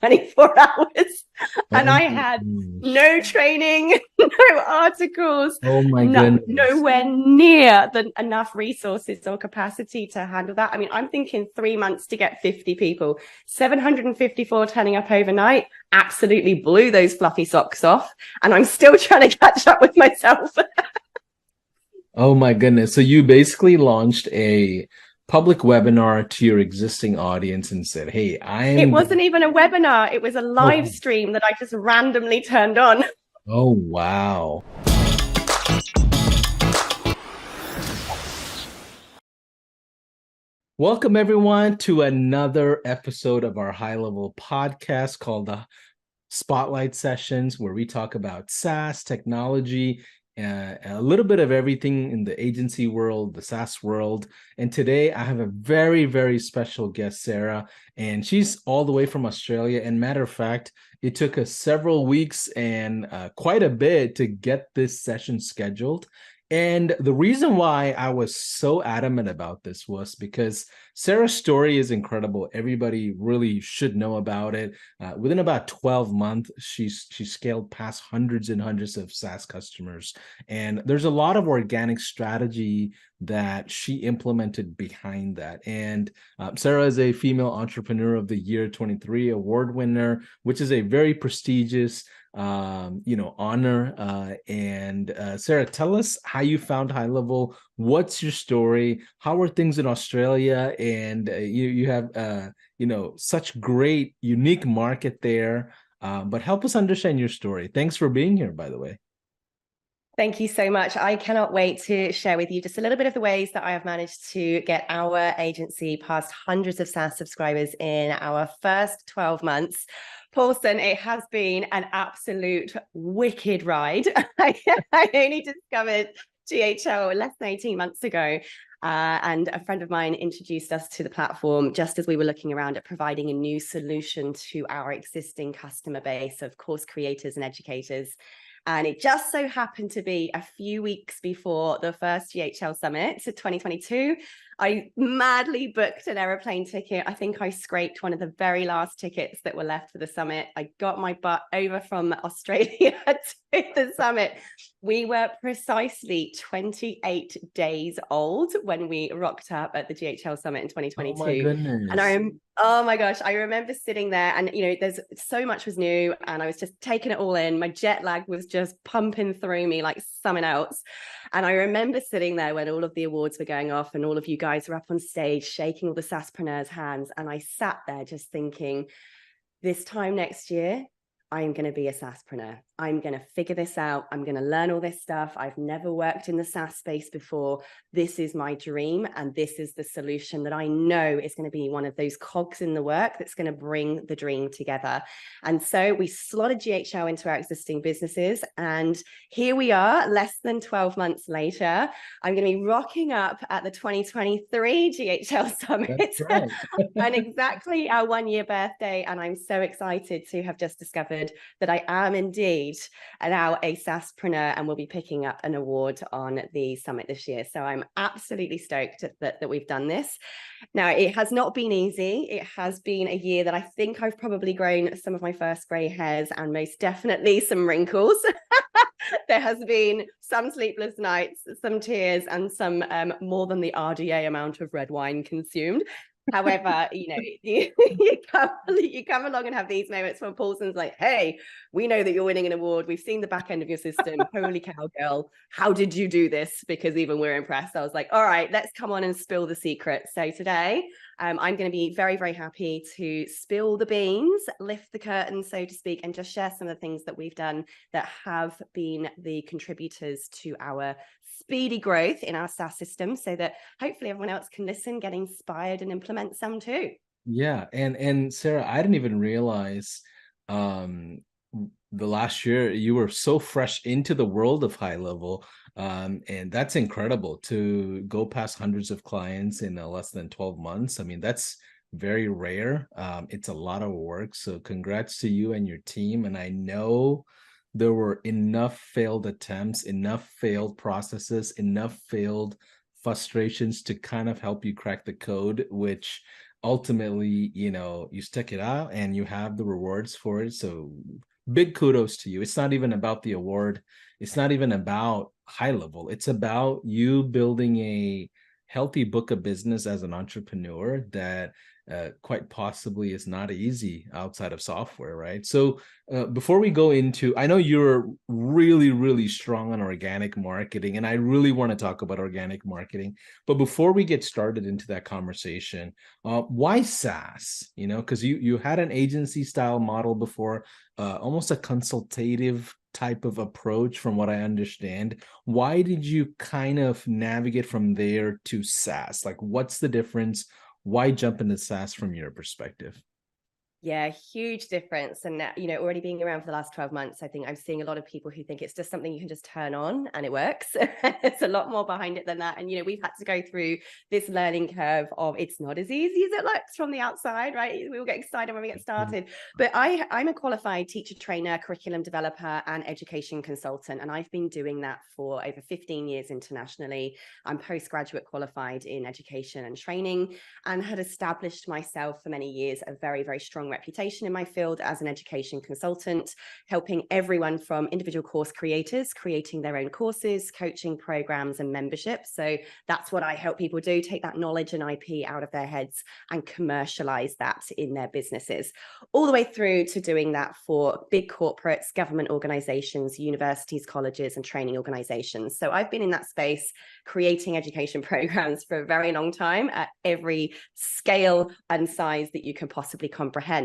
24 hours. And Oh I my had gosh. no training, no articles, Oh my goodness. nowhere near enough resources or capacity to handle that. I mean, I'm thinking 3 months to get 50 people, 754 turning up overnight, absolutely blew those fluffy socks off. And I'm still trying to catch up with myself. Oh my goodness. So you basically launched a public webinar to your existing audience and said, "Hey, It I'm wasn't going." even a webinar, it was a live Oh, stream that I just randomly turned on. oh wow. Welcome everyone to another episode of our high level podcast called the Spotlight Sessions, where we talk about SaaS technology, a little bit of everything in the agency world, the SaaS world. And today I have a very, very special guest, Sarah, and she's all the way from Australia. And matter of fact, it took us several weeks and quite a bit to get this session scheduled. And the reason why I was so adamant about this was because Sarah's story is incredible. Everybody really should know about it. Within about 12 months, she scaled past hundreds and hundreds of SaaS customers. And there's a lot of organic strategy that she implemented behind that. And Sarah is a Female Entrepreneur of the Year 23 award winner, which is a very prestigious honor. And Sarah, tell us how you found High Level. What's your story? How are things in Australia? And you have such great, unique market there. But help us understand your story. Thanks for being here, by the way. Thank you so much. I cannot wait to share with you just a little bit of the ways that I have managed to get our agency past hundreds of SaaS subscribers in our first 12 months. Paulson, it has been an absolute wicked ride. I only discovered GHL less than 18 months ago. And a friend of mine introduced us to the platform just as we were looking around at providing a new solution to our existing customer base of course creators and educators. And it just so happened to be a few weeks before the first GHL Summit, so 2022. I madly booked an aeroplane ticket. I think I scraped one of the very last tickets that were left for the summit. I got my butt over from Australia to the summit. We were precisely 28 days old when we rocked up at the GHL Summit in Oh my 2022. And goodness. oh my gosh, I remember sitting there and, there's so much was new and I was just taking it all in. My jet lag was just pumping through me like something else. And I remember sitting there when all of the awards were going off and all of you guys were up on stage shaking all the SaaSpreneurs' hands. And I sat there just thinking, this time next year, I'm going to be a SaaSpreneur. I'm going to figure this out. I'm going to learn all this stuff. I've never worked in the SaaS space before. This is my dream. And this is the solution that I know is going to be one of those cogs in the work that's going to bring the dream together. And so we slotted GHL into our existing businesses. And here we are, less than 12 months later. I'm going to be rocking up at the 2023 GHL That's Summit right. on exactly our 1 year birthday. And I'm so excited to have just discovered that I am indeed now a SaaSpreneur and will be picking up an award on the summit this year. So I'm absolutely stoked that we've done this. Now, it has not been easy. It has been a year that I think I've probably grown some of my first grey hairs and most definitely some wrinkles. There has been some sleepless nights, some tears, and some more than the RDA amount of red wine consumed. However, you come along and have these moments when Paulson's like, hey, we know that you're winning an award. We've seen the back end of your system. Holy cow, girl. How did you do this? Because even we're impressed. I was like, all right, let's come on and spill the secret. So today, I'm going to be very, very happy to spill the beans, lift the curtain, so to speak, and just share some of the things that we've done that have been the contributors to our speedy growth in our SaaS system so that hopefully everyone else can listen, get inspired and implement some too. Yeah, and Sarah, I didn't even realize um the last year you were so fresh into the world of High Level. And that's incredible to go past hundreds of clients in less than 12 months. I mean, that's very rare. It's a lot of work. So congrats to you and your team. And I know there were enough failed attempts, enough failed processes, enough failed frustrations to kind of help you crack the code, which ultimately, you stick it out and you have the rewards for it. So big kudos to you. It's not even about the award. It's not even about high level. It's about you building a healthy book of business as an entrepreneur that quite possibly is not easy outside of software, right? So before we go into, I know you're really, really strong on organic marketing, and I really want to talk about organic marketing. But before we get started into that conversation, why SaaS? Because you had an agency style model before, almost a consultative type of approach, from what I understand. Why did you kind of navigate from there to SaaS? Like, what's the difference? Why jump into SaaS from your perspective? Yeah, huge difference. And, already being around for the last 12 months, I think I'm seeing a lot of people who think it's just something you can just turn on and it works. It's a lot more behind it than that. And, we've had to go through this learning curve of it's not as easy as it looks from the outside, right? We all get excited when we get started. But I'm a qualified teacher trainer, curriculum developer, and education consultant. And I've been doing that for over 15 years internationally. I'm postgraduate qualified in education and training, and had established myself for many years a very, very strong reputation in my field as an education consultant, helping everyone from individual course creators creating their own courses, coaching programs, and memberships. So that's what I help people do: take that knowledge and IP out of their heads and commercialize that in their businesses, all the way through to doing that for big corporates, government organizations, universities, colleges, and training organizations. So I've been in that space creating education programs for a very long time at every scale and size that you can possibly comprehend.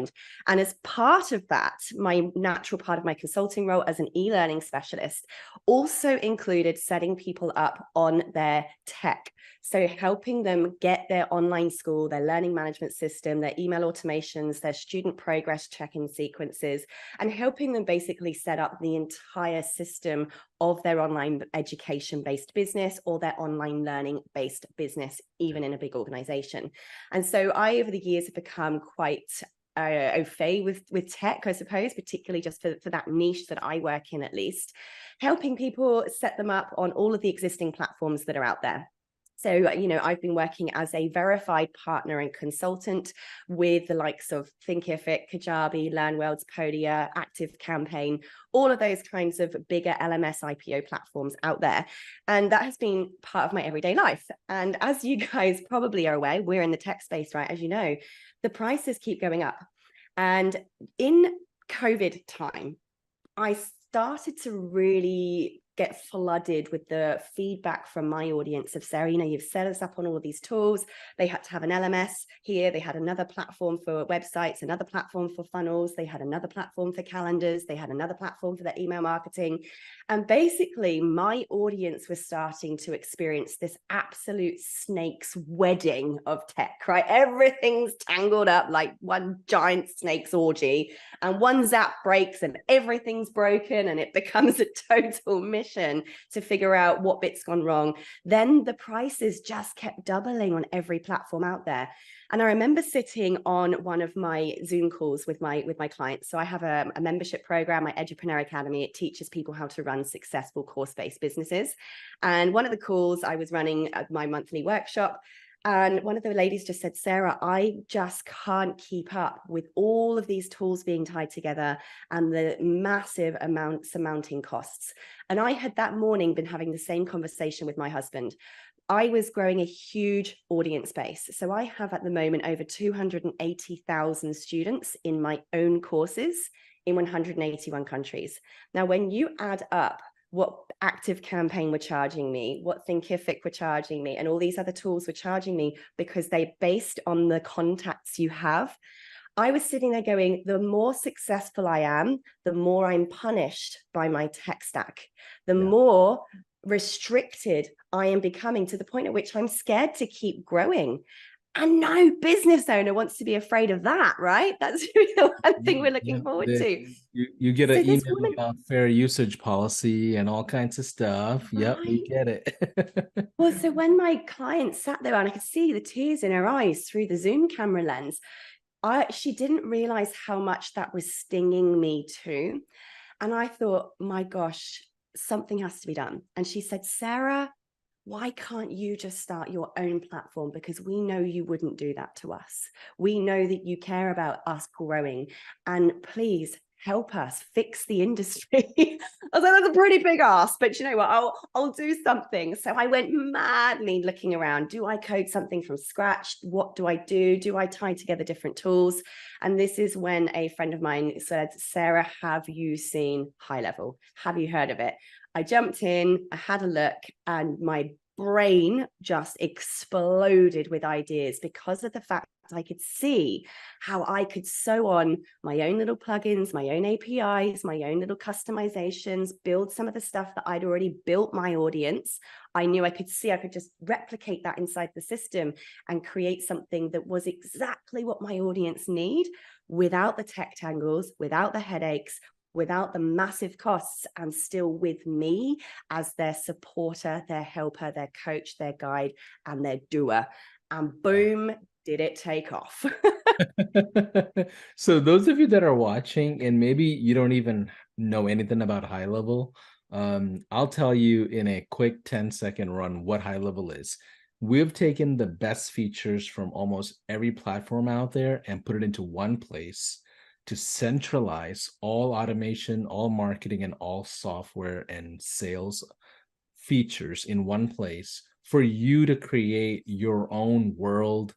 And as part of that, my natural part of my consulting role as an e-learning specialist also included setting people up on their tech. So helping them get their online school, their learning management system, their email automations, their student progress check-in sequences, and helping them basically set up the entire system of their online education-based business or their online learning-based business, even in a big organization. And so I, over the years, have become quite au fait with tech, I suppose, particularly just for that niche that I work in, at least, helping people set them up on all of the existing platforms that are out there. So, I've been working as a verified partner and consultant with the likes of Thinkific, Kajabi, LearnWorlds, Podia, ActiveCampaign, all of those kinds of bigger LMS IPO platforms out there. And that has been part of my everyday life. And as you guys probably are aware, we're in the tech space, right? As you know, the prices keep going up. And in COVID time, I started to really get flooded with the feedback from my audience of, Sarah, you've set us up on all these tools. They had to have an LMS here. They had another platform for websites, another platform for funnels. They had another platform for calendars. They had another platform for their email marketing. And basically, my audience was starting to experience this absolute snake's wedding of tech, right? Everything's tangled up like one giant snake's orgy, and one zap breaks and everything's broken, and it becomes a total mission to figure out what bit's gone wrong. Then the prices just kept doubling on every platform out there. And I remember sitting on one of my Zoom calls with my clients. So I have a membership program, my Edupreneur Academy. It teaches people how to run successful course-based businesses. And one of the calls I was running at my monthly workshop, and one of the ladies just said, Sarah, I just can't keep up with all of these tools being tied together and the massive mounting costs. And I had that morning been having the same conversation with my husband. I was growing a huge audience base. So I have at the moment over 280,000 students in my own courses in 181 countries. Now, when you add up what ActiveCampaign were charging me, what Thinkific were charging me, and all these other tools were charging me because they're based on the contacts you have, I was sitting there going, the more successful I am, the more I'm punished by my tech stack, the more restricted I am becoming, to the point at which I'm scared to keep growing. And no business owner wants to be afraid of that, right? That's the one thing we're looking forward to. You get an email about fair usage policy and all kinds of stuff. Yep, we get it. Well, so when my client sat there and I could see the tears in her eyes through the Zoom camera lens, she didn't realize how much that was stinging me too. And I thought, my gosh, something has to be done. And she said, Sarah, why can't you just start your own platform? Because we know you wouldn't do that to us. We know that you care about us growing, and please help us fix the industry. I was like, that's a pretty big ask, but you know what? I'll do something. So I went madly looking around. Do I code something from scratch? What do I do? Do I tie together different tools? And this is when a friend of mine said, Sarah, have you seen High Level? Have you heard of it? I jumped in, I had a look, and my brain just exploded with ideas because of the fact I could see how I could sew on my own little plugins, my own APIs, my own little customizations, build some of the stuff that I'd already built my audience. I knew I could just replicate that inside the system and create something that was exactly what my audience need, without the tech tangles, without the headaches, without the massive costs, and still with me as their supporter, their helper, their coach, their guide, and their doer. And boom, did it take off. So those of you that are watching and maybe you don't even know anything about High Level, I'll tell you in a quick 10-second run what High Level is. We've taken the best features from almost every platform out there and put it into one place to centralize all automation, all marketing, and all software and sales features in one place for you to create your own world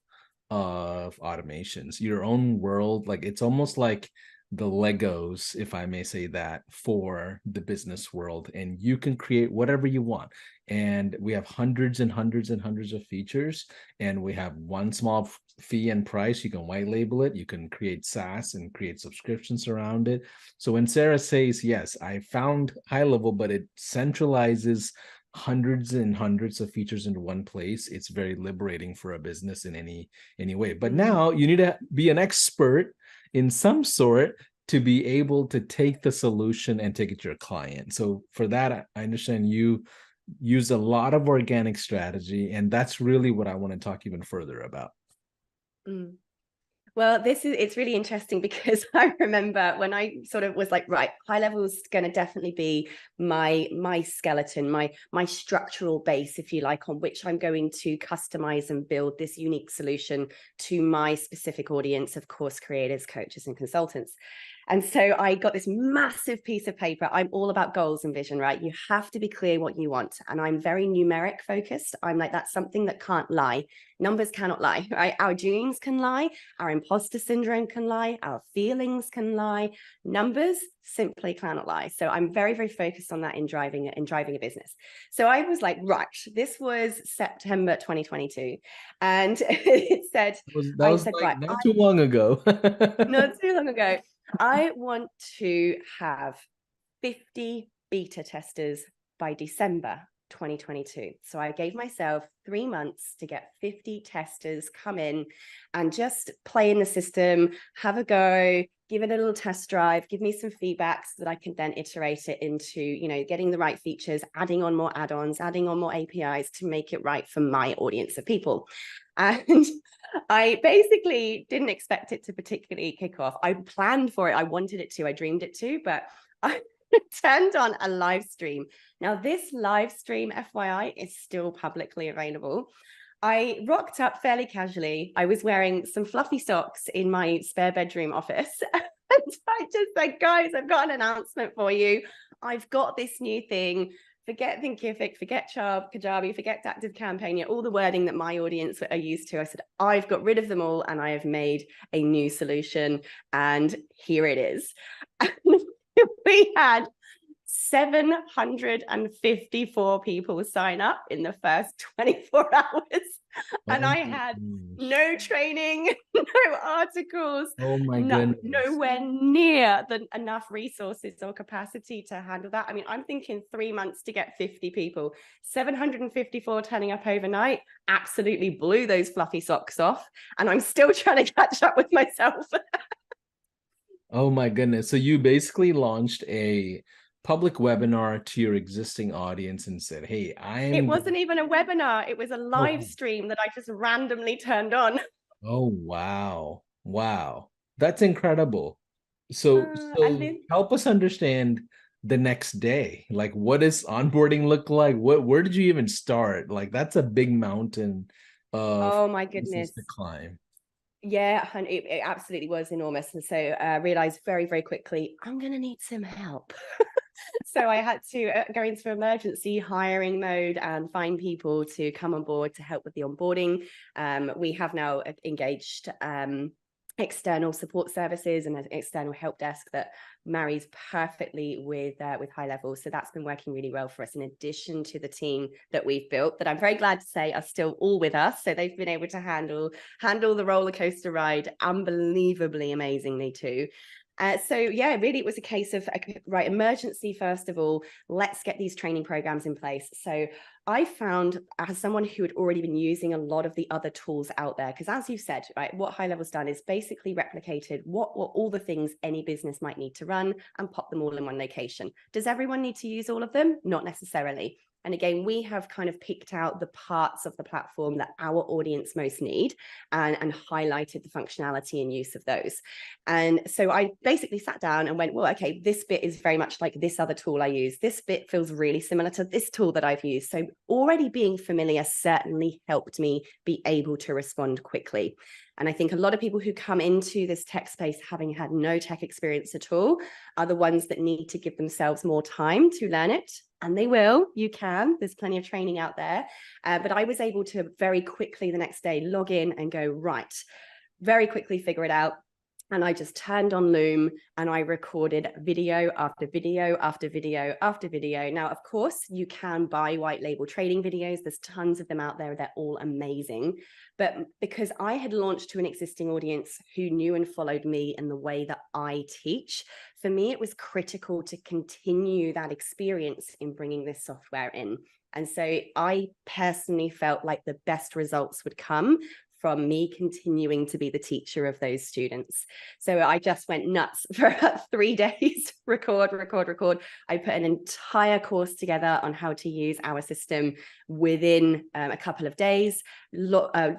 of automations, your own world. Like it's almost like the Legos, if I may say that, for the business world, and you can create whatever you want. And we have hundreds and hundreds and hundreds of features, and we have one small fee and price. You can white label it, you can create SaaS and create subscriptions around it. So when Sarah says, yes, I found High Level, but it centralizes hundreds and hundreds of features into one place, it's very liberating for a business in any way. But now you need to be an expert in some sort to be able to take the solution and take it to your client. So for that, I understand you use a lot of organic strategy, and that's really what I want to talk even further about. Well, it's really interesting because I remember when I sort of was like, right, High Level is going to definitely be my skeleton, my structural base, if you like, on which I'm going to customize and build this unique solution to my specific audience of course creators, coaches, and consultants. And so I got this massive piece of paper. I'm all about goals and vision, right? You have to be clear what you want. And I'm very numeric focused. I'm like, that's something that can't lie. Numbers cannot lie, right? Our dreams can lie. Our imposter syndrome can lie. Our feelings can lie. Numbers simply cannot lie. So I'm very, very focused on that in driving a business. So I was like, right, this was September 2022. And it said, right, not too long ago. Not too long ago. I want to have 50 beta testers by December 2022. So I gave myself 3 months to get 50 testers come in and just play in the system, have a go, give it a little test drive, give me some feedback so that I can then iterate it into, getting the right features, adding on more add-ons, adding on more APIs to make it right for my audience of people. And I basically didn't expect it to particularly kick off. I planned for it. I wanted it to. I dreamed it to, but I turned on a live stream. Now, this live stream, FYI, is still publicly available. I rocked up fairly casually. I was wearing some fluffy socks in my spare bedroom office. And I just said, guys, I've got an announcement for you. I've got this new thing. Forget Thinkific, forget Kajabi, forget Active Campaign, all the wording that my audience are used to. I said, I've got rid of them all and I have made a new solution. And here it is. We had 754 people sign up in the first 24 hours. And I had no training, no articles, nowhere near enough resources or capacity to handle that. I mean, I'm thinking 3 months to get 50 people, 754 turning up overnight, absolutely blew those fluffy socks off. And I'm still trying to catch up with myself. Oh my goodness. So you basically launched a public webinar to your existing audience and said, hey, It wasn't even a webinar. It was a live stream that I just randomly turned on. Oh, wow. Wow. That's incredible. So help us understand the next day? Like, what does onboarding look like? Where did you even start? Like, that's a big mountain of Oh my pieces goodness. to climb. Yeah, and it absolutely was enormous. And so I realized very, very quickly, I'm going to need some help. So I had to go into emergency hiring mode and find people to come on board to help with the onboarding. We have now engaged external support services and an external help desk that marries perfectly with high level. So that's been working really well for us, in addition to the team that we've built, that I'm very glad to say are still all with us. So they've been able to handle the roller coaster ride unbelievably amazingly too. So yeah, really, it was a case of, right, emergency first of all, let's get these training programs in place. So I found, as someone who had already been using a lot of the other tools out there, because as you said, right, what High Level's done is basically replicated what all the things any business might need to run and pop them all in one location. Does everyone need to use all of them? Not necessarily. And again, we have kind of picked out the parts of the platform that our audience most need and highlighted the functionality and use of those. And so I basically sat down and went, well, okay, this bit is very much like this other tool I use. This bit feels really similar to this tool that I've used. So already being familiar certainly helped me be able to respond quickly. And I think a lot of people who come into this tech space having had no tech experience at all are the ones that need to give themselves more time to learn it. And they will, you can, there's plenty of training out there. But I was able to very quickly the next day log in and go, right, very quickly figure it out. And I just turned on Loom and I recorded video after video after video after video. Now, of course, you can buy white label training videos. There's tons of them out there. They're all amazing. But because I had launched to an existing audience who knew and followed me in the way that I teach, for me, it was critical to continue that experience in bringing this software in. And so I personally felt like the best results would come from me continuing to be the teacher of those students. So I just went nuts for about 3 days, record. I put an entire course together on how to use our system within a couple of days,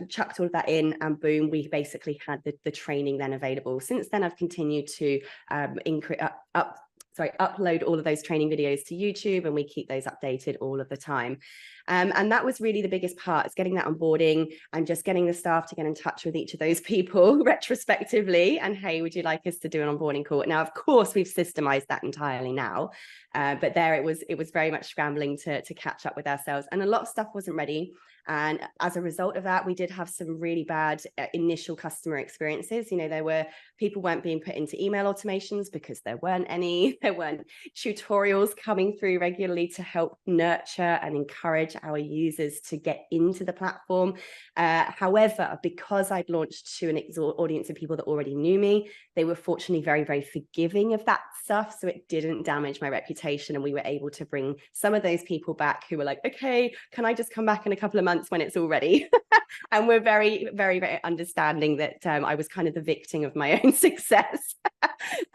chucked all of that in, and boom, we basically had the training then available. Since then, I've continued to upload all of those training videos to YouTube, and we keep those updated all of the time. And that was really the biggest part, is getting that onboarding and just getting the staff to get in touch with each of those people retrospectively. And hey, would you like us to do an onboarding call? Now, of course, we've systemized that entirely now, but there it was very much scrambling to catch up with ourselves, and a lot of stuff wasn't ready. And as a result of that, we did have some really bad initial customer experiences. You know, people weren't being put into email automations because there weren't any. There weren't tutorials coming through regularly to help nurture and encourage our users to get into the platform. However, because I'd launched to an audience of people that already knew me, they were fortunately very, very forgiving of that stuff. So it didn't damage my reputation. And we were able to bring some of those people back who were like, okay, can I just come back in a couple of months when it's all ready? And we're very, very, very understanding that I was kind of the victim of my own success.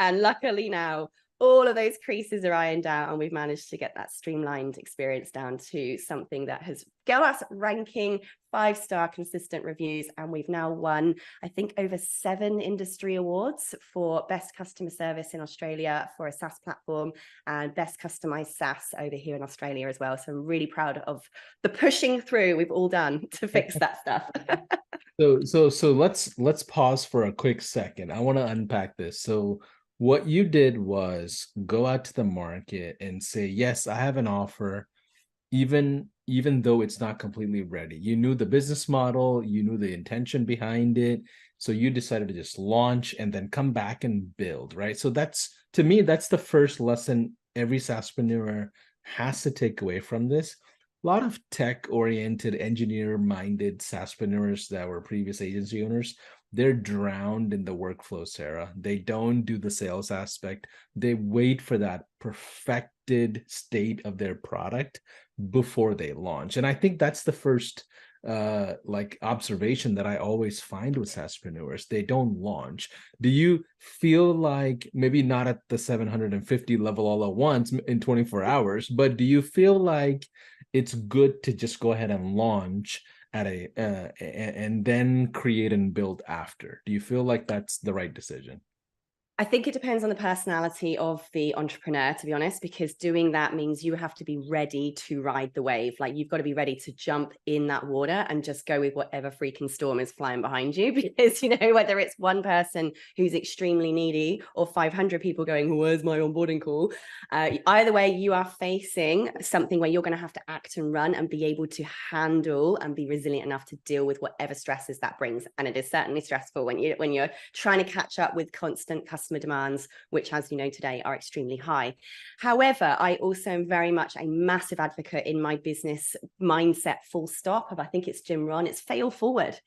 And luckily now, all of those creases are ironed out, and we've managed to get that streamlined experience down to something that has got us ranking 5-star consistent reviews. And we've now won, I think, over 7 industry awards for best customer service in Australia for a SaaS platform, and best customized SaaS over here in Australia as well. So I'm really proud of the pushing through we've all done to fix that stuff. So let's pause for a quick second. I want to unpack this. So what you did was go out to the market and say, yes, I have an offer, even though it's not completely ready. You knew the business model, you knew the intention behind it. So you decided to just launch and then come back and build, right? So to me, that's the first lesson every SaaSpreneur has to take away from this. A lot of tech-oriented, engineer-minded SaaSpreneurs that were previous agency owners, they're drowned in the workflow, Sarah. They don't do the sales aspect. They wait for that perfected state of their product before they launch. And I think that's the first observation that I always find with SaaSpreneurs. They don't launch. Do you feel like, maybe not at the 750 level all at once in 24 hours, but do you feel like it's good to just go ahead and launch at and then create and build after? Do you feel like that's the right decision? I think it depends on the personality of the entrepreneur, to be honest, because doing that means you have to be ready to ride the wave. Like you've got to be ready to jump in that water and just go with whatever freaking storm is flying behind you. Because, whether it's one person who's extremely needy or 500 people going, where's my onboarding call? Either way, you are facing something where you're going to have to act and run and be able to handle and be resilient enough to deal with whatever stresses that brings. And it is certainly stressful when you're trying to catch up with constant customer demands, which, as you know, today are extremely high. However, I also am very much a massive advocate in my business mindset, full stop, of, I think it's Jim Rohn, it's fail forward.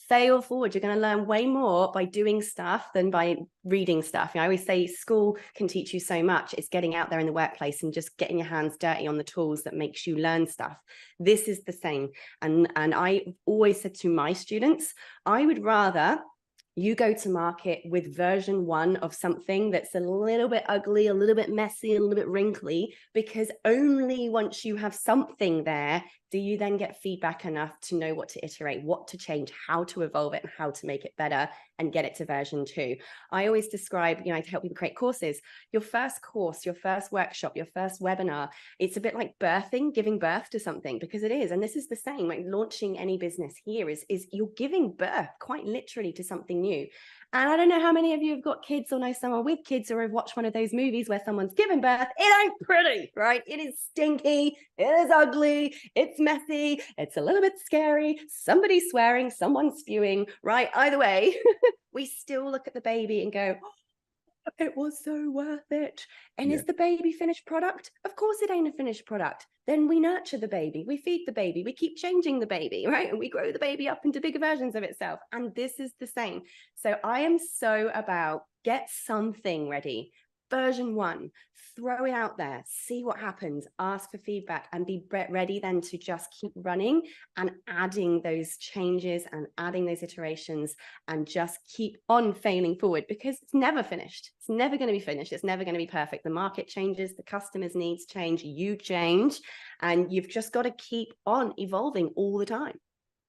Fail forward. You're going to learn way more by doing stuff than by reading stuff. I always say school can teach you so much. It's getting out there in the workplace and just getting your hands dirty on the tools that makes you learn stuff. This is the same. And I always said to my students, I would rather you go to market with version 1 of something that's a little bit ugly, a little bit messy, a little bit wrinkly, because only once you have something there do you then get feedback enough to know what to iterate, what to change, how to evolve it, and how to make it better and get it to version 2. I always describe, to help people create courses, your first course, your first workshop, your first webinar, it's a bit like birthing, giving birth to something, because it is. And this is the same, like launching any business here is you're giving birth quite literally to something new. And I don't know how many of you have got kids or know someone with kids or have watched one of those movies where someone's giving birth. It ain't pretty, right? It is stinky. It is ugly. It's messy. It's a little bit scary. Somebody's swearing, someone's spewing, right? Either way, we still look at the baby and go, oh, it was so worth it. And is the baby finished product? Of course it ain't a finished product. Then we nurture the baby, we feed the baby, we keep changing the baby, right? And we grow the baby up into bigger versions of itself. And this is the same. So I am so about get something ready. Version 1, throw it out there, see what happens, ask for feedback, and be ready then to just keep running and adding those changes and adding those iterations and just keep on failing forward, because it's never finished. It's never going to be finished. It's never going to be perfect. The market changes, the customer's needs change, you change, and you've just got to keep on evolving all the time.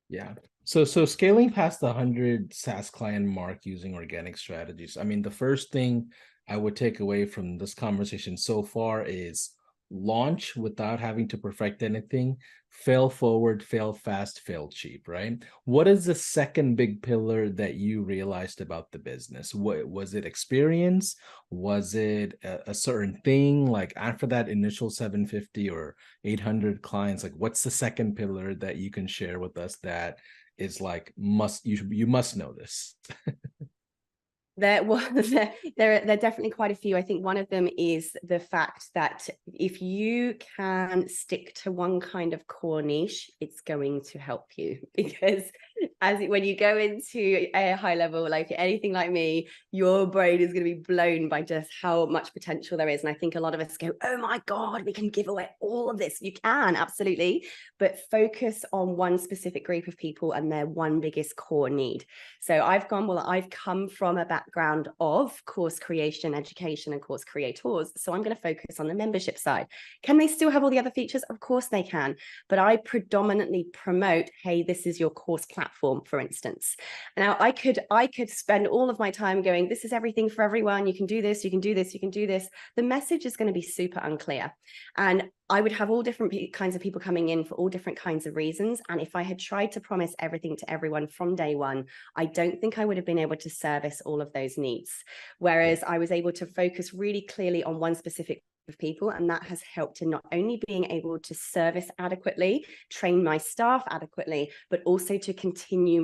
Yeah. So scaling past the 100 SaaS client mark using organic strategies. I mean, the first thing I would take away from this conversation so far is launch without having to perfect anything, fail forward, fail fast, fail cheap, right? What is the second big pillar that you realized about the business? What was it? Experience? Was it a certain thing? Like after that initial 750 or 800 clients, like what's the second pillar that you can share with us that is like you must know this? There are definitely quite a few. I think one of them is the fact that if you can stick to one kind of core niche, it's going to help you, because when you go into a high level, like anything like me, your brain is going to be blown by just how much potential there is. And I think a lot of us go, oh my God, we can give away all of this. You can, absolutely. But focus on one specific group of people and their one biggest core need. So I've come from a background of course creation, education, and course creators. So I'm going to focus on the membership side. Can they still have all the other features? Of course they can. But I predominantly promote, hey, this is your course platform, for instance. Now I could spend all of my time going, this is everything for everyone. You can do this, you can do this, you can do this. The message is going to be super unclear. And I would have all different kinds of people coming in for all different kinds of reasons. And if I had tried to promise everything to everyone from day one, I don't think I would have been able to service all of those needs. Whereas I was able to focus really clearly on one specific of people, and that has helped in not only being able to service adequately, train my staff adequately, but also to continue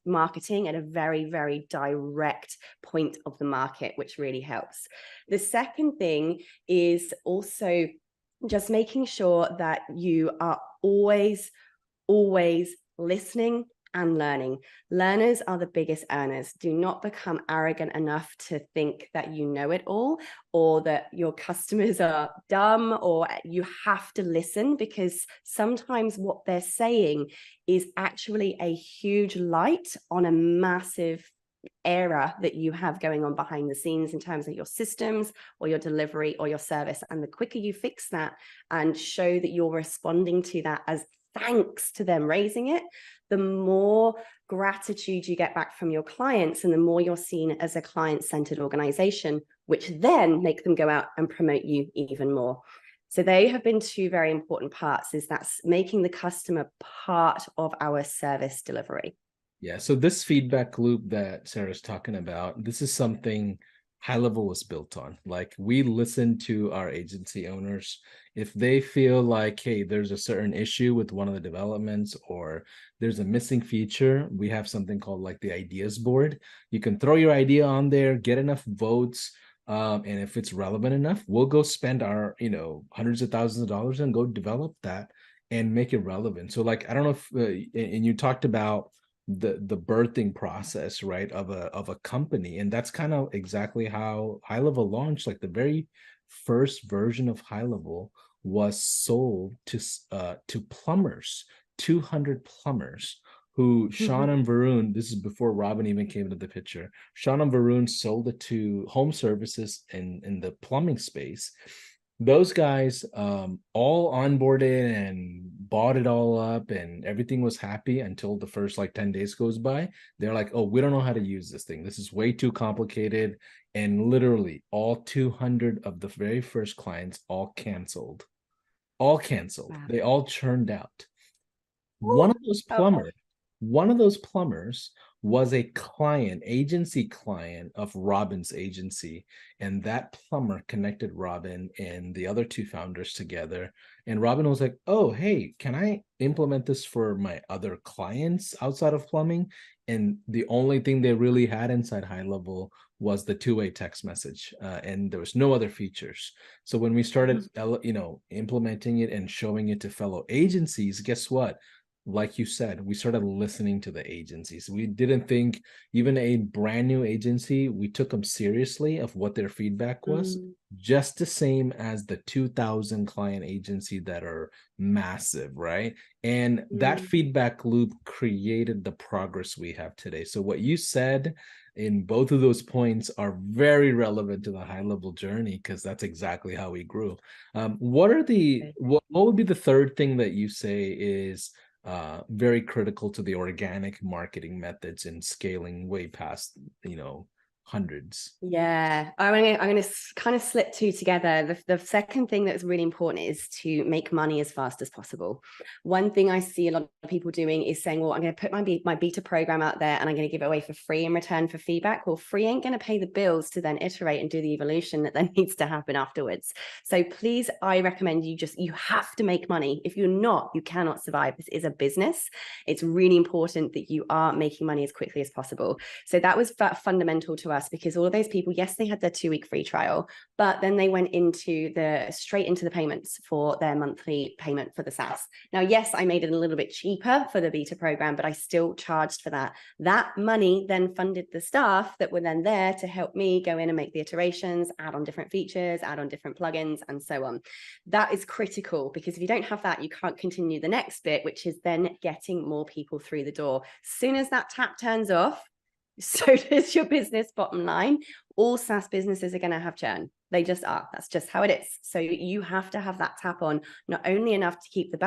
marketing at a very, very direct point of the market, which really helps. The second thing is also just making sure that you are always listening and learning. Learners are the biggest earners. Do not become arrogant enough to think that you know it all, or that your customers are dumb, or you have to listen, because sometimes what they're saying is actually a huge light on a massive error that you have going on behind the scenes in terms of your systems or your delivery or your service. And the quicker you fix that and show that you're responding to that as thanks to them raising it, the more gratitude you get back from your clients, and the more you're seen as a client-centered organization, which then make them go out and promote you even more. So they have been two very important parts, is that's making the customer part of our service delivery. Yeah, so this feedback loop that Sarah's talking about, this is something High Level was built on. Like, we listen to our agency owners. If they feel like, hey, there's a certain issue with one of the developments, or there's a missing feature, we have something called like the ideas board. You can throw your idea on there, get enough votes, and if it's relevant enough, we'll go spend our, hundreds of thousands of dollars and go develop that and make it relevant. So like, I don't know if, and you talked about the birthing process, right, of a company, and that's kind of exactly how High Level launched. Like, the very first version of High Level was sold to plumbers, 200 plumbers, who Sean and Varun, this is before Robin even came into the picture, Sean and Varun sold it to home services in the plumbing space. Those guys all onboarded and bought it all up, and everything was happy until the first like 10 days goes by. They're like, oh, we don't know how to use this thing. This is way too complicated. And literally all 200 of the very first clients all canceled. Wow. They all churned out. One of those plumbers was a agency client of Robin's agency. And that plumber connected Robin and the other two founders together. And Robin was like, oh, hey, can I implement this for my other clients outside of plumbing? And the only thing they really had inside High Level was the two-way text message. And there was no other features. So when we started, implementing it and showing it to fellow agencies, guess what? Like you said, we started listening to the agencies. We didn't think, even a brand new agency, we took them seriously of what their feedback was, just the same as the 2,000 client agency that are massive, right? And that feedback loop created the progress we have today. So what you said in both of those points are very relevant to the High Level journey, because that's exactly how we grew. What would be the third thing that you say is very critical to the organic marketing methods and scaling way past, hundreds? Yeah, I'm going to kind of slip two together. The second thing that's really important is to make money as fast as possible. One thing I see a lot of people doing is saying, well, I'm going to put my beta program out there and I'm going to give it away for free in return for feedback. Well, free ain't going to pay the bills to then iterate and do the evolution that then needs to happen afterwards. So please, I recommend you have to make money. If you're not, you cannot survive. This is a business. It's really important that you are making money as quickly as possible. So that was fundamental to us, because all of those people, yes, they had their 2-week free trial, but then they went straight into the payments for their monthly payment for the SaaS. Now, yes, I made it a little bit cheaper for the beta program, but I still charged for that. That money then funded the staff that were then there to help me go in and make the iterations, add on different features, add on different plugins, and so on. That is critical, because if you don't have that, you can't continue the next bit, which is then getting more people through the door. As soon as that tap turns off, so does your business bottom line. All SaaS businesses are going to have churn. They just are. That's just how it is. So you have to have that tap on, not only enough to keep the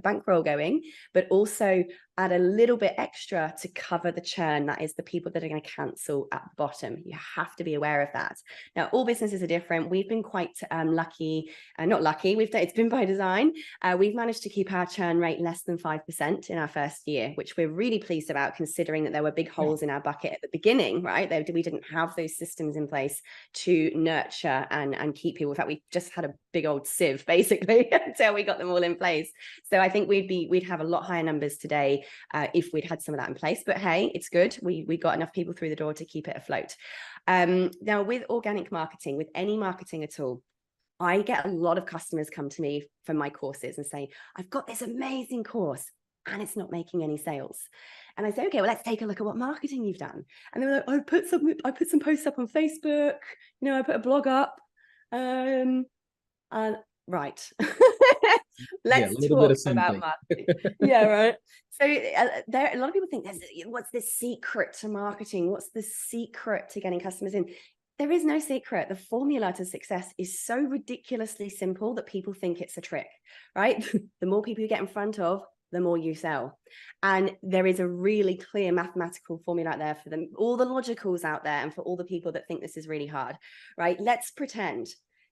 bankroll going, but also add a little bit extra to cover the churn. That is the people that are going to cancel at the bottom. You have to be aware of that. Now, all businesses are different. We've been quite lucky, not lucky. It's been by design. We've managed to keep our churn rate less than 5% in our first year, which we're really pleased about, considering that there were big holes in our bucket at the beginning, right? We didn't have those systems in place to nurture and keep people. In fact, we just had a big old sieve basically until we got them all in place. So I think we'd have a lot higher numbers today if we'd had some of that in place. But hey, it's good. We got enough people through the door to keep it afloat. Now, with organic marketing, with any marketing at all, I get a lot of customers come to me for my courses and say, I've got this amazing course and it's not making any sales. And I say, okay, well, let's take a look at what marketing you've done. And they're like, I put some posts up on Facebook, I put a blog up. Right. Let's talk about marketing. Yeah, right. So a lot of people think, what's the secret to marketing? What's the secret to getting customers in? There is no secret. The formula to success is so ridiculously simple that people think it's a trick, right? The more people you get in front of, the more you sell. And there is a really clear mathematical formula out there for them, all the logicals out there, and for all the people that think this is really hard, right? Let's pretend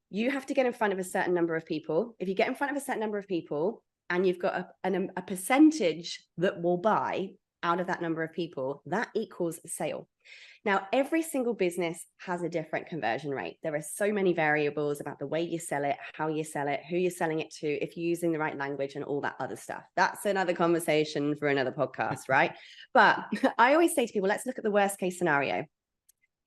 you have to get in front of a certain number of people. If you get in front of a certain number of people and you've got a percentage that will buy out of that number of people, that equals a sale. Now, every single business has a different conversion rate. There are so many variables about the way you sell it, how you sell it, who you're selling it to, if you're using the right language and all that other stuff. That's another conversation for another podcast, right? But I always say to people, let's look at the worst case scenario.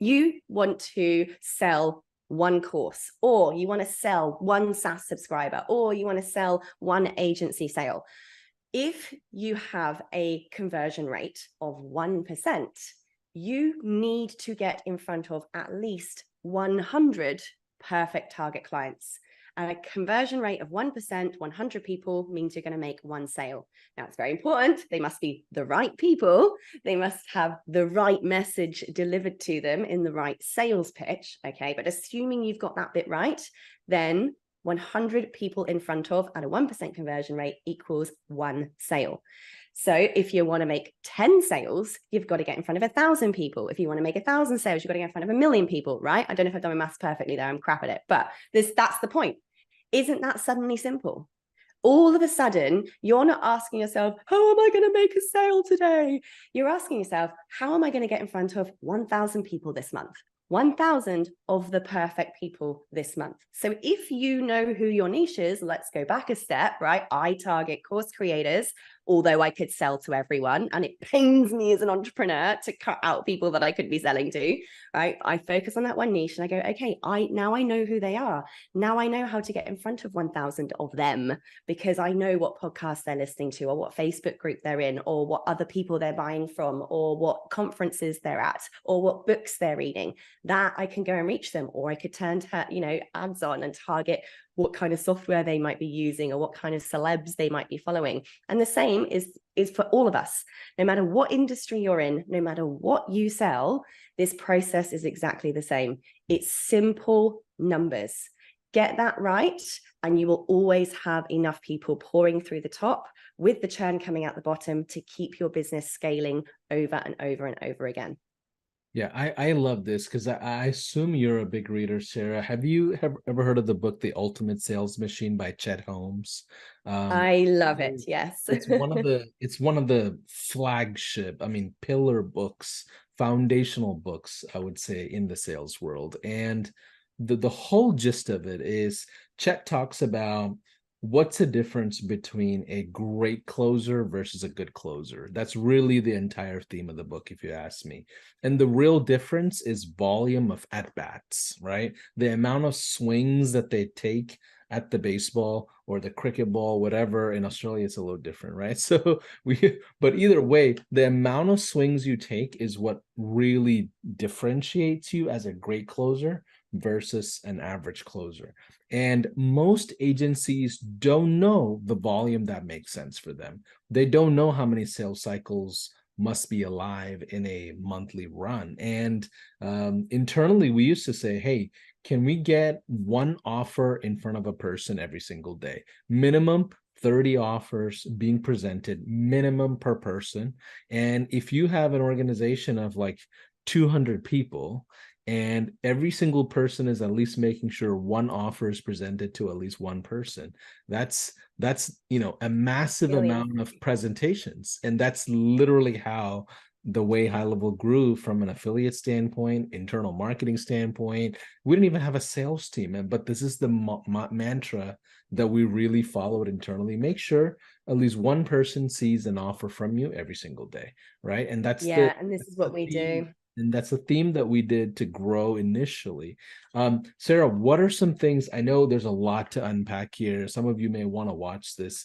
You want to sell one course, or you want to sell one SaaS subscriber, or you want to sell one agency sale. If you have a conversion rate of 1%, you need to get in front of at least 100 perfect target clients. And a conversion rate of 1%, 100 people means you're going to make one sale. Now, it's very important. They must be the right people. They must have the right message delivered to them in the right sales pitch. Okay. But assuming you've got that bit right, then 100 people in front of at a 1% conversion rate equals one sale. So if you want to make 10 sales, you've got to get in front of 1,000 people. If you want to make 1,000 sales, you've got to get in front of 1 million people, right? I don't know if I've done my maths perfectly there. I'm crap at it, but that's the point. Isn't that suddenly simple? All of a sudden, you're not asking yourself, how am I going to make a sale today? You're asking yourself, how am I going to get in front of 1,000 people this month? 1,000 of the perfect people this month. So if you know who your niche is, let's go back a step, right? I target course creators, although I could sell to everyone. And it pains me as an entrepreneur to cut out people that I could be selling to, right? I focus on that one niche and I go, okay, now I know who they are. Now I know how to get in front of 1,000 of them, because I know what podcasts they're listening to, or what Facebook group they're in, or what other people they're buying from, or what conferences they're at, or what books they're reading. That I can go and reach them, or I could turn ads on and target what kind of software they might be using, or what kind of celebs they might be following. And the same is for all of us. No matter what industry you're in, no matter what you sell, this process is exactly the same. It's simple numbers. Get that right, and you will always have enough people pouring through the top with the churn coming out the bottom to keep your business scaling over and over and over again. Yeah, I love this because I assume you're a big reader, Sarah. Have you ever heard of the book The Ultimate Sales Machine by Chet Holmes? I love it. Yes. It's one of the flagship, pillar books, foundational books, I would say, in the sales world. And the whole gist of it is Chet talks about what's the difference between a great closer versus a good closer. That's really the entire theme of the book, if you ask me. And the real difference is volume of at-bats, right? The amount of swings that they take at the baseball or the cricket ball, whatever. In Australia, it's a little different, right? But either way, the amount of swings you take is what really differentiates you as a great closer versus an average closer. And most agencies don't know the volume that makes sense for them. They don't know how many sales cycles must be alive in a monthly run. And internally, we used to say, hey, can we get one offer in front of a person every single day? Minimum 30 offers being presented, minimum per person. And if you have an organization of like 200 people, and every single person is at least making sure one offer is presented to at least one person, that's a massive amount of presentations. And that's literally how the way High Level grew from an affiliate standpoint, internal marketing standpoint. We didn't even have a sales team, but this is the mantra that we really followed internally. Make sure at least one person sees an offer from you every single day, right? And that's and this is what we do. And that's a theme that we did to grow initially. Sarah, what are some things? I know there's a lot to unpack here. Some of you may want to watch this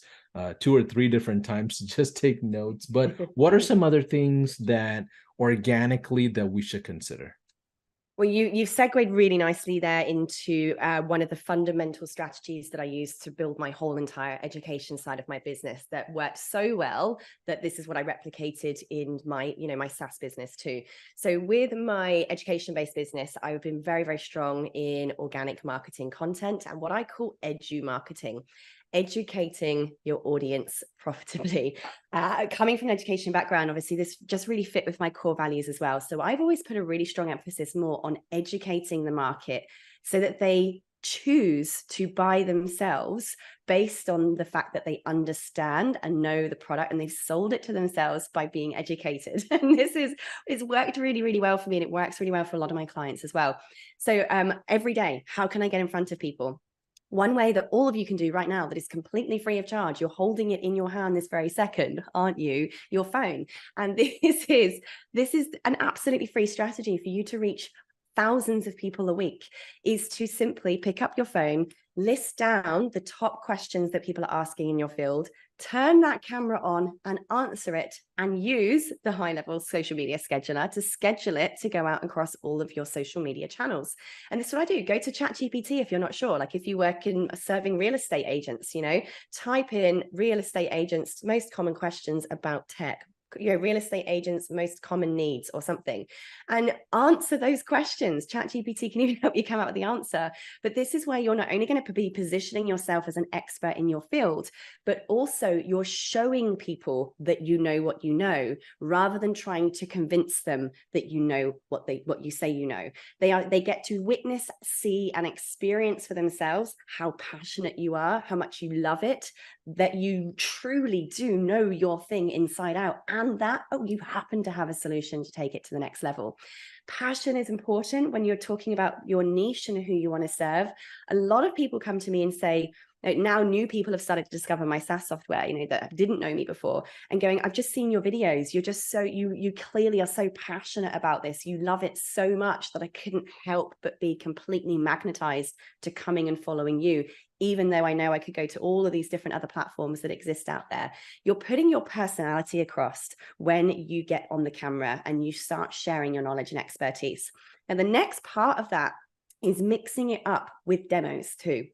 2 or 3 different times to just take notes. But what are some other things that organically that we should consider? Well, you've segued really nicely there into one of the fundamental strategies that I use to build my whole entire education side of my business that worked so well that this is what I replicated in my SaaS business too. So with my education-based business, I've been very, very strong in organic marketing content and what I call edu marketing. educating your audience profitably. Coming from an education background, obviously this just really fit with my core values as well. So I've always put a really strong emphasis more on educating the market so that they choose to buy themselves based on the fact that they understand and know the product, and they've sold it to themselves by being educated. And it's worked really, really well for me, and it works really well for a lot of my clients as well. So every day, how can I get in front of people? One way that all of you can do right now that is completely free of charge, you're holding it in your hand this very second, aren't you? Your phone. And this is an absolutely free strategy for you to reach thousands of people a week, is to simply pick up your phone, list down the top questions that people are asking in your field, turn that camera on and answer it, and use the high-level social media scheduler to schedule it to go out across all of your social media channels. And this is what I do. Go to ChatGPT if you're not sure. Like if you work in serving real estate agents, type in real estate agents, most common questions about tech, real estate agents' most common needs or something, and answer those questions. ChatGPT can even help you come up with the answer. But this is where you're not only going to be positioning yourself as an expert in your field, but also you're showing people that you know what you know, rather than trying to convince them that you know what you say you know. They get to witness, see, and experience for themselves how passionate you are, how much you love it, that you truly do know your thing inside out, and that you happen to have a solution to take it to the next level. Passion is important when you're talking about your niche and who you want to serve. A lot of people come to me and say, now new people have started to discover my SaaS software, that didn't know me before, and going, I've just seen your videos. You're just so, you clearly are so passionate about this. You love it so much that I couldn't help but be completely magnetized to coming and following you, even though I know I could go to all of these different other platforms that exist out there. You're putting your personality across when you get on the camera and you start sharing your knowledge and expertise. And the next part of that is mixing it up with demos too.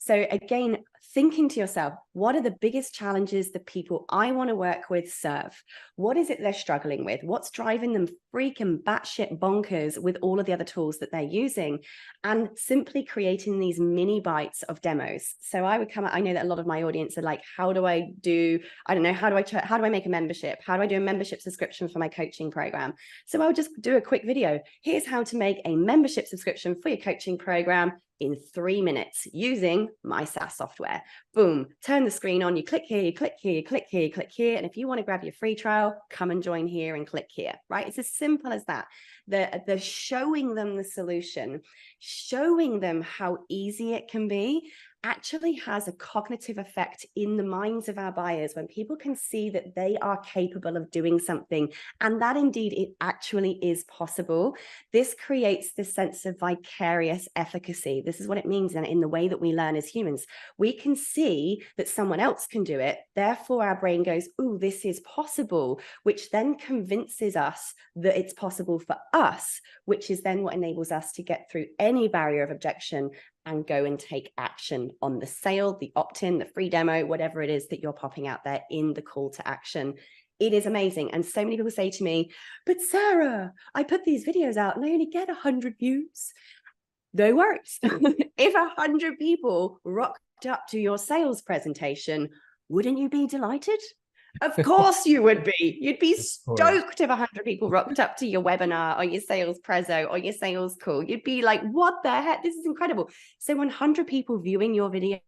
So again, thinking to yourself, what are the biggest challenges the people I want to work with serve? What is it they're struggling with? What's driving them freaking batshit bonkers with all of the other tools that they're using? And simply creating these mini bites of demos. So I would come out, I know that a lot of my audience are like, how do I make a membership? How do I do a membership subscription for my coaching program? So I would just do a quick video. Here's how to make a membership subscription for your coaching program in 3 minutes using my SaaS software. Boom, turn the screen on, you click here, you click here, you click here, you click here. And if you want to grab your free trial, come and join here and click here, right? It's as simple as that. The showing them the solution, showing them how easy it can be, actually has a cognitive effect in the minds of our buyers when people can see that they are capable of doing something, and that indeed it actually is possible. This creates this sense of vicarious efficacy. This is what it means in the way that we learn as humans. We can see that someone else can do it, therefore our brain goes, ooh, this is possible, which then convinces us that it's possible for us, which is then what enables us to get through any barrier of objection and go and take action on the sale, the opt-in, the free demo, whatever it is that you're popping out there in the call to action. It is amazing. And so many people say to me, but Sarah, I put these videos out and I only get 100 views. No worries. If 100 people rocked up to your sales presentation, wouldn't you be delighted? Of course you would be. You'd be stoked if 100 people rocked up to your webinar or your sales prezo or your sales call. You'd be like, what the heck? This is incredible. So 100 people viewing your video,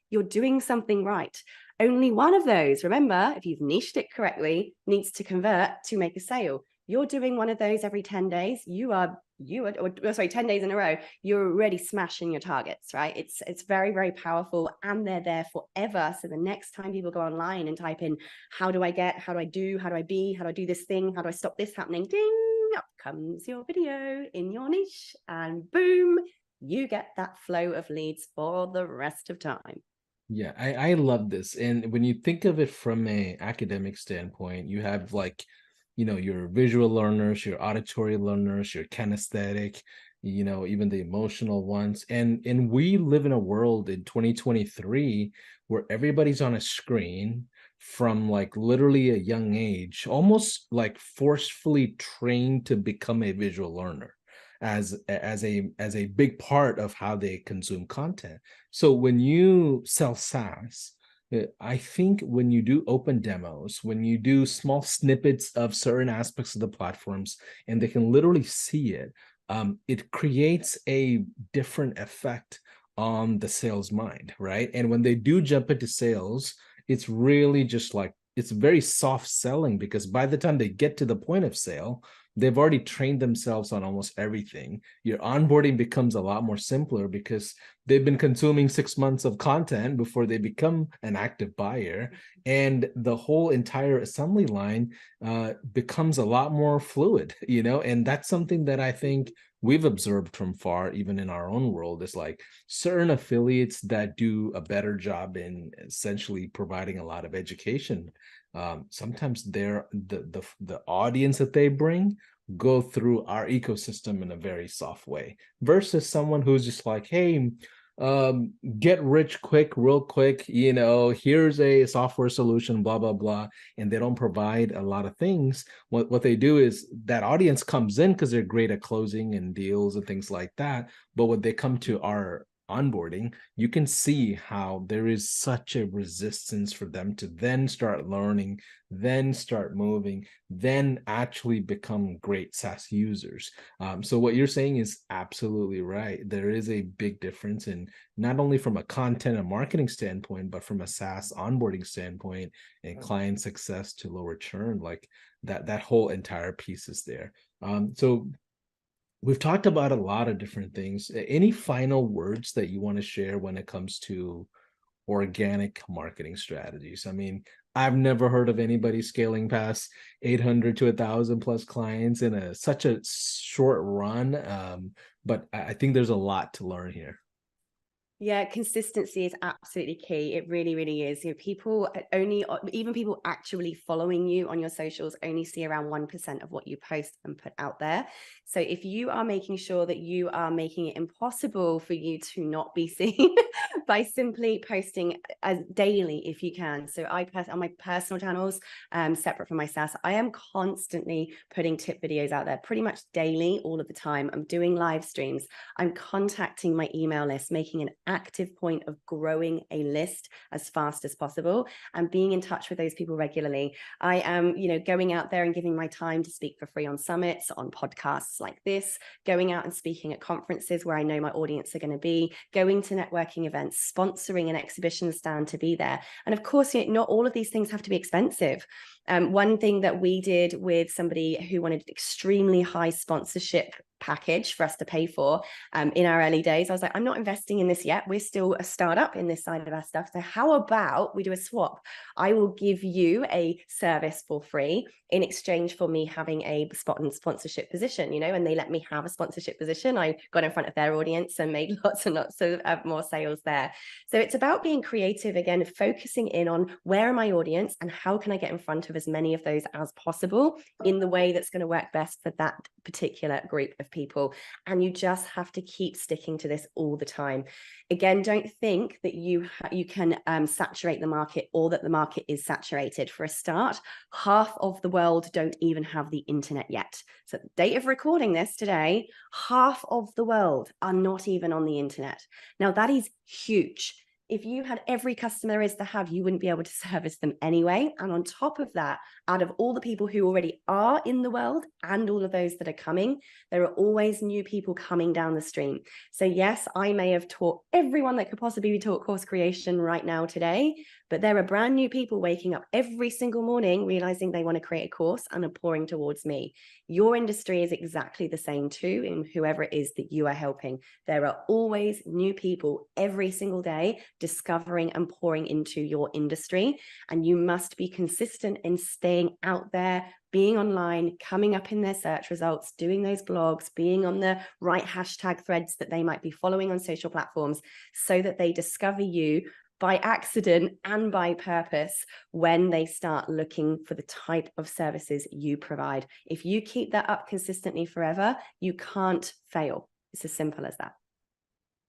you're doing something right. Only one of those, remember, if you've niched it correctly, needs to convert to make a sale. You're doing one of those every 10 days. 10 days in a row, you're already smashing your targets, right? It's very, very powerful, and they're there forever. So the next time people go online and type in, how do I do this thing? How do I stop this happening? Ding, up comes your video in your niche, and boom, you get that flow of leads for the rest of time. Yeah, I love this. And when you think of it from an academic standpoint, you have your visual learners, your auditory learners, your kinesthetic, even the emotional ones. And we live in a world in 2023 where everybody's on a screen from literally a young age, almost like forcefully trained to become a visual learner. as a big part of how they consume content. So when you sell SaaS, I think when you do open demos, when you do small snippets of certain aspects of the platforms, and they can literally see it, it creates a different effect on the sales mind, right? And when they do jump into sales, it's really just like, it's very soft selling, because by the time they get to the point of sale, they've already trained themselves on almost everything. Your onboarding becomes a lot more simpler because they've been consuming 6 months of content before they become an active buyer. And the whole entire assembly line becomes a lot more fluid, and that's something that I think we've observed from far, even in our own world, is like certain affiliates that do a better job in essentially providing a lot of education. Sometimes the audience that they bring go through our ecosystem in a very soft way, versus someone who's just like, hey, get rich quick, real quick, here's a software solution, blah blah blah, and they don't provide a lot of things. What they do is that audience comes in because they're great at closing and deals and things like that, but when they come to our onboarding, you can see how there is such a resistance for them to then start learning, then start moving, then actually become great SaaS users. So what you're saying is absolutely right. There is a big difference in not only from a content and marketing standpoint, but from a SaaS onboarding standpoint and client success to lower churn. Like that whole entire piece is there. So we've talked about a lot of different things. Any final words that you want to share when it comes to organic marketing strategies? I mean, I've never heard of anybody scaling past 800 to 1,000 plus clients in such a short run. But I think there's a lot to learn here. Yeah, consistency is absolutely key. It really, really is. People even people actually following you on your socials only see around 1% of what you post and put out there. So if you are making sure that you are making it impossible for you to not be seen by simply posting as daily, if you can. So on my personal channels, separate from my SaaS, I am constantly putting tip videos out there pretty much daily, all of the time. I'm doing live streams. I'm contacting my email list, making an active point of growing a list as fast as possible and being in touch with those people regularly. I am, going out there and giving my time to speak for free on summits, on podcasts like this, going out and speaking at conferences where I know my audience are going to be, going to networking events, sponsoring an exhibition stand to be there. And of course, not all of these things have to be expensive. One thing that we did with somebody who wanted extremely high sponsorship package for us to pay for in our early days, I was like, I'm not investing in this yet. We're still a startup in this side of our stuff. So how about we do a swap? I will give you a service for free in exchange for me having a sponsorship position, and they let me have a sponsorship position. I got in front of their audience and made lots and lots of more sales there. So it's about being creative, again, focusing in on where are my audience and how can I get in front of as many of those as possible in the way that's going to work best for that particular group of people. And you just have to keep sticking to this all the time. Again, don't think that you can saturate the market or that the market is saturated. For a start, half of the world don't even have the internet yet. So the date of recording this today, half of the world are not even on the internet. Now that is huge. If you had every customer there is to have, you wouldn't be able to service them anyway. And on top of that, out of all the people who already are in the world and all of those that are coming, there are always new people coming down the stream. So yes, I may have taught everyone that could possibly be taught course creation right now today, but there are brand new people waking up every single morning realizing they want to create a course and are pouring towards me. Your industry is exactly the same too, in whoever it is that you are helping. There are always new people every single day discovering and pouring into your industry, and you must be consistent in staying out there, being online, coming up in their search results, doing those blogs, being on the right hashtag threads that they might be following on social platforms, so that they discover you by accident and by purpose when they start looking for the type of services you provide. If you keep that up consistently forever, you can't fail. It's as simple as that.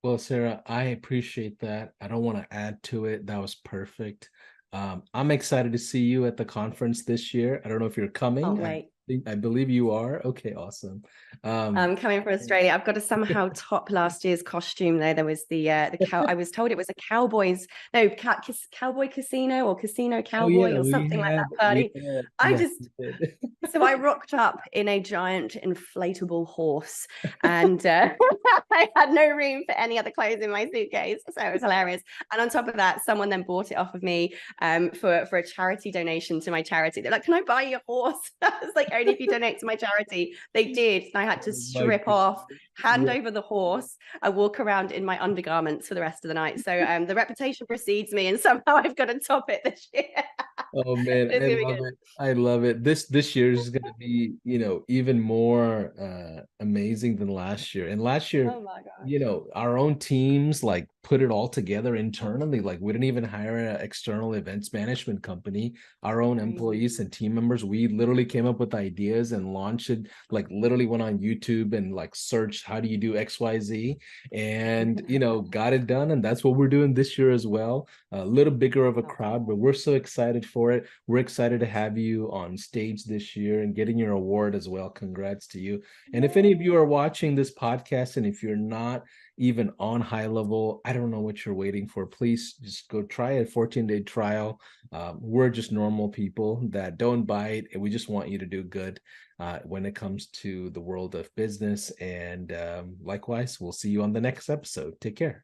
Well, Sarah, I appreciate that. I don't want to add to it. That was perfect. I'm excited to see you at the conference this year. I don't know if you're coming. Can't wait. I believe you are. Okay, awesome. I'm coming from Australia. I've got to somehow top last year's costume though. There was the cow. I was told it was a cowboy casino or casino Oh yeah, cowboy or something like that we party. had, I yes, just we did. So I rocked up in a giant inflatable horse, and I had no room for any other clothes in my suitcase, so it was hilarious. And on top of that, someone then bought it off of me for a charity donation to my charity. They're like, "Can I buy your horse?" I was like, "Only if you donate to my charity." They did, and I had to Oh my strip God. off, hand Yeah. over the horse. I walk around in my undergarments for the rest of the night. So the reputation precedes me, and somehow I've got to top it this year. Oh man, It's I gonna be love good. it. I love it. This year is going to be, even more amazing than last year. And last year, Oh my gosh. our own teams like put it all together internally. Like we didn't even hire an external events management company. Our own Crazy. employees and team members, we literally came up with ideas and launched it. Like literally went on YouTube and like searched how do you do XYZ and got it done. And that's what we're doing this year as well. A little bigger of a crowd, but we're so excited for it. We're excited to have you on stage this year and getting your award as well. Congrats to you. And if any of you are watching this podcast and if you're not even on high level, I don't know what you're waiting for. Please just go try a 14-day trial. We're just normal people that don't bite, and we just want you to do good when it comes to the world of business. And likewise, we'll see you on the next episode. Take care.